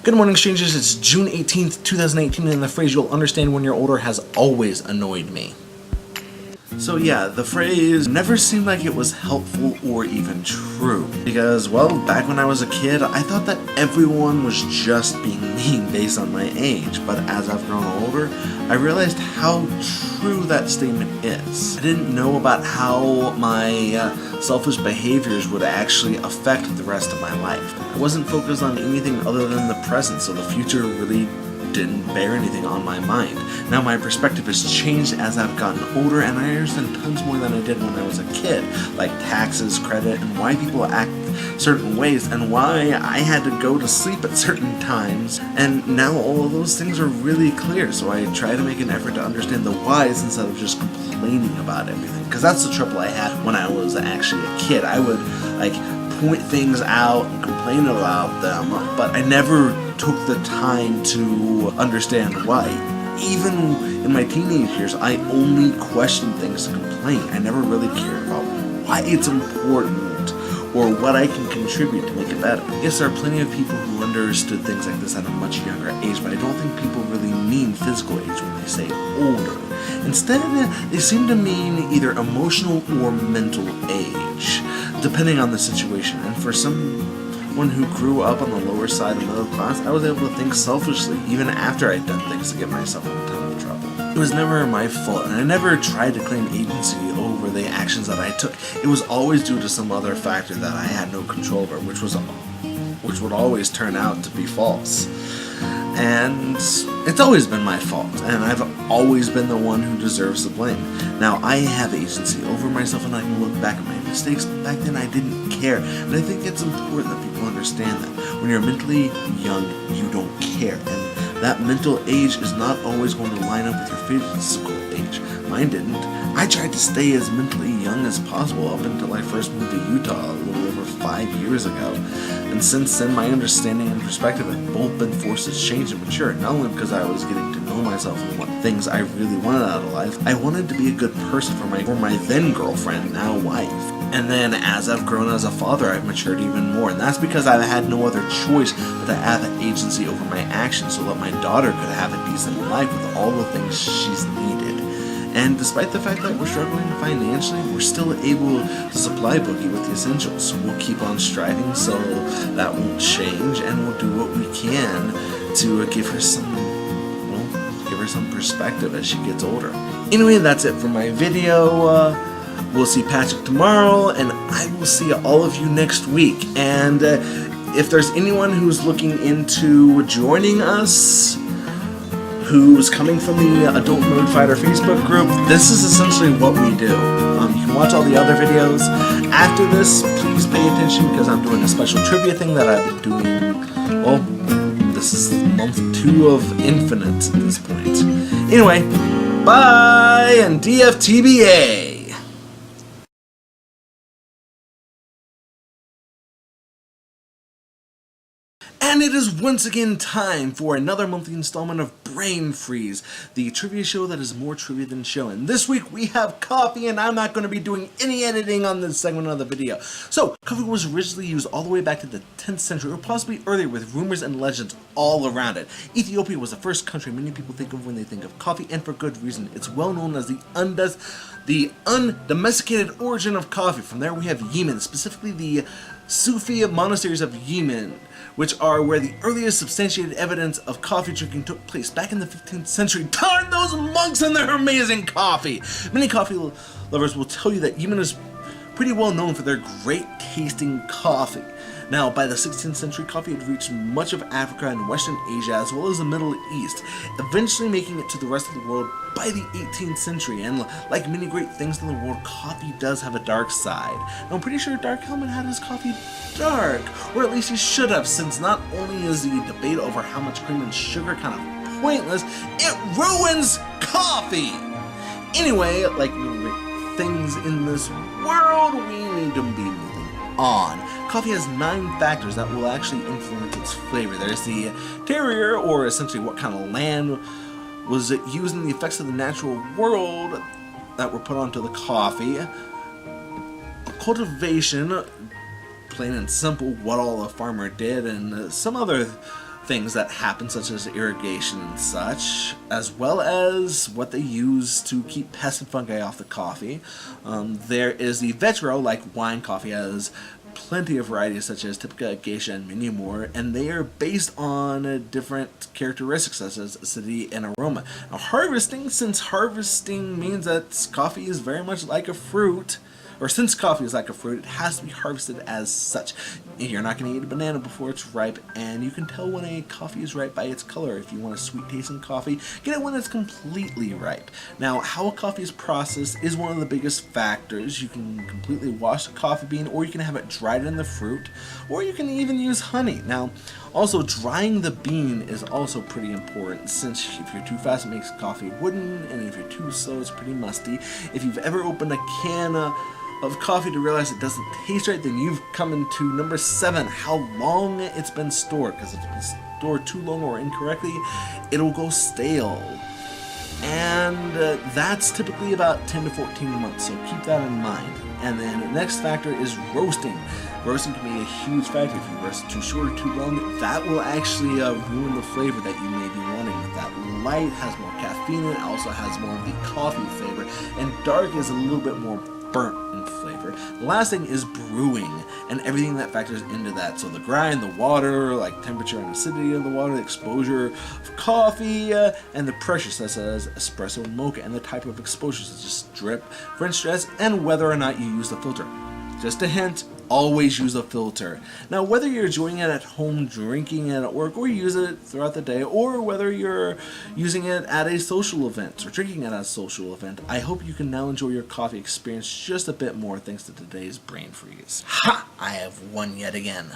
Good morning, strangers. It's June 18th, 2018, and the phrase "you'll understand when you're older" has always annoyed me. So yeah, the phrase never seemed like it was helpful or even true. Because, well, back when I was a kid, I thought that everyone was just being mean based on my age. But as I've grown older, I realized how true that statement is. I didn't know about how my selfish behaviors would actually affect the rest of my life. I wasn't focused on anything other than the present, so the future really didn't bear anything on my mind. Now my perspective has changed as I've gotten older, and I understand tons more than I did when I was a kid, like taxes, credit, and why people act certain ways, and why I had to go to sleep at certain times. And now all of those things are really clear, so I try to make an effort to understand the whys instead of just complaining about everything, because that's the trouble I had when I was actually a kid. I would point things out and complain about them, but I never took the time to understand why. Even in my teenage years, I only questioned things to complain. I never really cared about why it's important or what I can contribute to make it better. Yes, there are plenty of people who understood things like this at a much younger age, but I don't think people really mean physical age when they say older. Instead, they seem to mean either emotional or mental age, depending on the situation. And for someone who grew up on the lower side of middle class, I was able to think selfishly even after I'd done things to get myself in a ton of trouble. It was never my fault, and I never tried to claim agency over the actions that I took. It was always due to some other factor that I had no control over, which would always turn out to be false. And it's always been my fault, and I've always been the one who deserves the blame. Now, I have agency over myself, and I can look back at my mistakes. Back then, I didn't care, and I think it's important that people understand that. When you're mentally young, you don't care, and that mental age is not always going to line up with your physical age. Mine didn't. I tried to stay as mentally young as possible up until I first moved to Utah a little over 5 years ago. And since then, my understanding and perspective have both been forced to change and mature, not only because I was getting to know myself and what things I really wanted out of life. I wanted to be a good person for my then girlfriend, now wife. And then as I've grown as a father, I've matured even more. And that's because I've had no other choice but to have agency over my actions so that my daughter could have a decent life with all the things she's needed. And despite the fact that we're struggling financially, we're still able to supply Boogie with the essentials. We'll keep on striving so that won't change, and we'll do what we can to give her some perspective as she gets older. Anyway, that's it for my video. We'll see Patrick tomorrow, and I will see all of you next week. And if there's anyone who's looking into joining us, who's coming from the Adult Mode Fighter Facebook group, this is essentially what we do. You can watch all the other videos. After this, please pay attention because I'm doing a special trivia thing that I've been doing, well, this is month 2 of Infinite at this point. Anyway, bye and DFTBA! And it is once again time for another monthly installment of Brain Freeze, the trivia show that is more trivia than show. And this week we have coffee, and I'm not going to be doing any editing on this segment of the video. So, coffee was originally used all the way back to the 10th century, or possibly earlier, with rumors and legends all around it. Ethiopia was the first country many people think of when they think of coffee, and for good reason. It's well known as the undomesticated origin of coffee. From there we have Yemen, specifically the Sufi monasteries of Yemen, which are where the earliest substantiated evidence of coffee drinking took place back in the 15th century. Darn those monks and their amazing coffee! Many coffee lovers will tell you that Yemen is pretty well known for their great tasting coffee. Now, by the 16th century, coffee had reached much of Africa and Western Asia, as well as the Middle East, eventually making it to the rest of the world by the 18th century. And like many great things in the world, coffee does have a dark side. Now, I'm pretty sure Dark Helmet had his coffee dark, or at least he should have, since not only is the debate over how much cream and sugar kind of pointless, it ruins coffee! Anyway, like many great things in this world, we need to be moving on. Coffee has 9 factors that will actually influence its flavor. There's the terroir, or essentially what kind of land was used in the effects of the natural world that were put onto the coffee. Cultivation, plain and simple, what all the farmer did, and some other things that happen, such as irrigation and such, as well as what they use to keep pests and fungi off the coffee. There is the veg grow, like wine coffee has plenty of varieties such as Typica, Geisha, and many more, and they are based on different characteristics such as acidity and aroma. Now harvesting, since harvesting means that coffee is very much like a fruit, or since coffee is like a fruit, it has to be harvested as such. You're not going to eat a banana before it's ripe, and you can tell when a coffee is ripe by its color. If you want a sweet tasting coffee, get it when it's completely ripe. Now, how a coffee is processed is one of the biggest factors. You can completely wash the coffee bean, or you can have it dried in the fruit, or you can even use honey. Now, also, drying the bean is also pretty important, since if you're too fast, it makes coffee wooden, and if you're too slow, it's pretty musty. If you've ever opened a can of coffee to realize it doesn't taste right, then you've come into number 7, how long it's been stored, because if it's been stored too long or incorrectly, it'll go stale. And that's typically about 10 to 14 months, so keep that in mind. And then the next factor is roasting. Roasting can be a huge factor. If you roast it too short or too long, that will actually ruin the flavor that you may be wanting. That light has more caffeine, it also has more of the coffee flavor, and dark is a little bit more burnt in flavor. The last thing is brewing and everything that factors into that. So the grind, the water, like temperature and acidity of the water, the exposure of coffee, and the pressure such as espresso and mocha, and the type of exposure such as drip, French press, and whether or not you use the filter. Just a hint, always use a filter. Now, whether you're enjoying it at home, drinking it at work, or you use it throughout the day, or whether you're using it at a social event or drinking it at a social event, I hope you can now enjoy your coffee experience just a bit more thanks to today's brain freeze. Ha! I have won yet again.